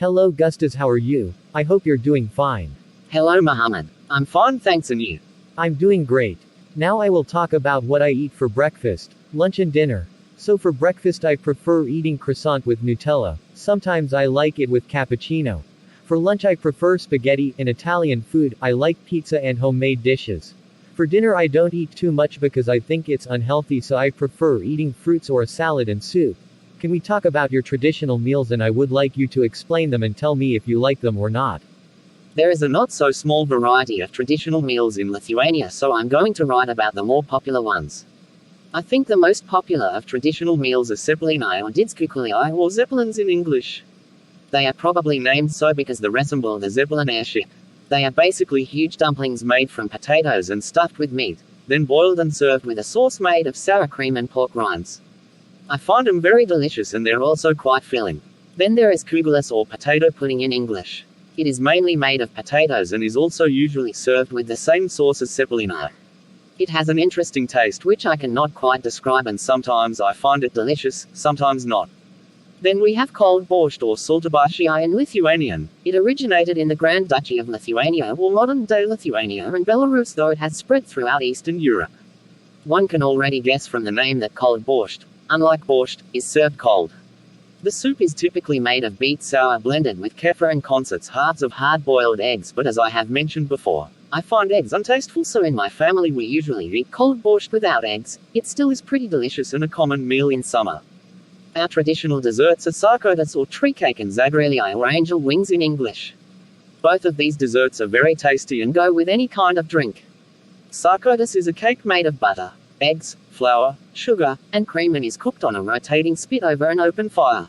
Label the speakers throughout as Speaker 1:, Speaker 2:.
Speaker 1: Hello Gustas, how are you? I hope you're doing fine.
Speaker 2: Hello Mohammed. I'm fine thanks, and you?
Speaker 1: I'm doing great. Now I will talk about what I eat for breakfast, lunch and dinner. So for breakfast I prefer eating croissant with Nutella, sometimes I like it with cappuccino. For lunch I prefer spaghetti, and Italian food, I like pizza and homemade dishes. For dinner I don't eat too much because I think it's unhealthy, so I prefer eating fruits or a salad and soup. Can we talk about your traditional meals, and I would like you to explain them and tell me if you like them or not.
Speaker 2: There is a not so small variety of traditional meals in Lithuania, so I'm going to write about the more popular ones. I think the most popular of traditional meals are cepelinai or didskukuli, or zeppelins in English. They are probably named so because they resemble the Zeppelin airship. They are basically huge dumplings made from potatoes and stuffed with meat, then boiled and served with a sauce made of sour cream and pork rinds. I find them very delicious, and they're also quite filling. Then there is kugelis, or potato pudding in English. It is mainly made of potatoes and is also usually served with the same sauce as cepelinai. It has an interesting taste which I cannot quite describe, and sometimes I find it delicious, sometimes not. Then we have cold borscht, or saltabashi in Lithuanian. It originated in the Grand Duchy of Lithuania, or modern-day Lithuania and Belarus, though it has spread throughout Eastern Europe. One can already guess from the name that cold borscht, unlike borscht, is served cold. The soup is typically made of beet sour blended with kefir and concerts halves of hard-boiled eggs, but as I have mentioned before, I find eggs untasteful, so in my family we usually eat cold borscht without eggs. It still is pretty delicious and a common meal in summer. Our traditional desserts are sarkotas, or tree cake, and zagrelii, or angel wings in English. Both of these desserts are very tasty and go with any kind of drink. Sarkotas is a cake made of butter, eggs, flour, sugar, and cream, and is cooked on a rotating spit over an open fire.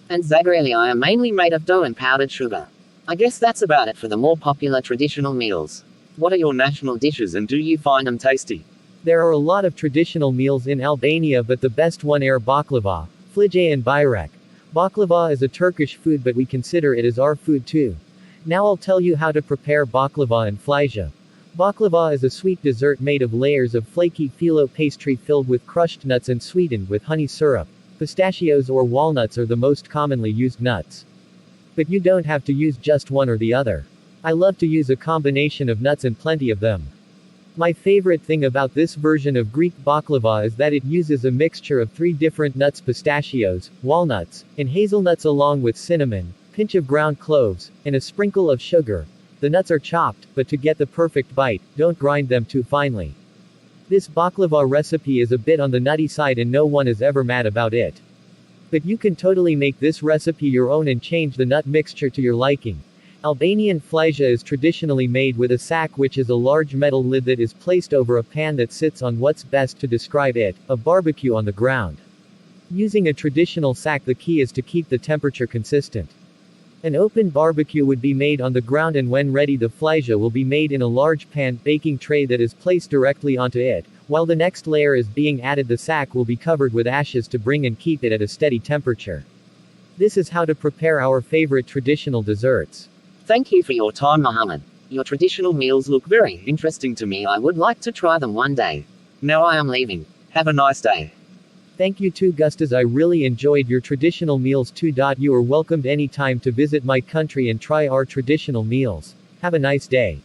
Speaker 2: And zagrelii are mainly made of dough and powdered sugar. I guess that's about it for the more popular traditional meals. What are your national dishes, and do you find them tasty?
Speaker 1: There are a lot of traditional meals in Albania, but the best one are baklava, flije and börek. Baklava is a Turkish food, but we consider it as our food too. Now I'll tell you how to prepare baklava and flije. Baklava is a sweet dessert made of layers of flaky phyllo pastry filled with crushed nuts and sweetened with honey syrup. Pistachios or walnuts are the most commonly used nuts. But you don't have to use just one or the other. I love to use a combination of nuts and plenty of them. My favorite thing about this version of Greek baklava is that it uses a mixture of 3 different nuts: pistachios, walnuts, and hazelnuts, along with cinnamon, pinch of ground cloves, and a sprinkle of sugar. The nuts are chopped, but to get the perfect bite, don't grind them too finely. This baklava recipe is a bit on the nutty side, and no one is ever mad about it. But you can totally make this recipe your own and change the nut mixture to your liking. Albanian flije is traditionally made with a sack, which is a large metal lid that is placed over a pan that sits on what's best to describe it, a barbecue on the ground. Using a traditional sack, the key is to keep the temperature consistent. An open barbecue would be made on the ground, and when ready the flije will be made in a large pan baking tray that is placed directly onto it. While the next layer is being added, the sack will be covered with ashes to bring and keep it at a steady temperature. This is how to prepare our favorite traditional desserts.
Speaker 2: Thank you for your time, Mohammed. Your traditional meals look very interesting to me. I would like to try them one day. Now I am leaving. Have a nice day.
Speaker 1: Thank you too, Gustas. I really enjoyed your traditional meals too. You are welcomed anytime to visit my country and try our traditional meals. Have a nice day.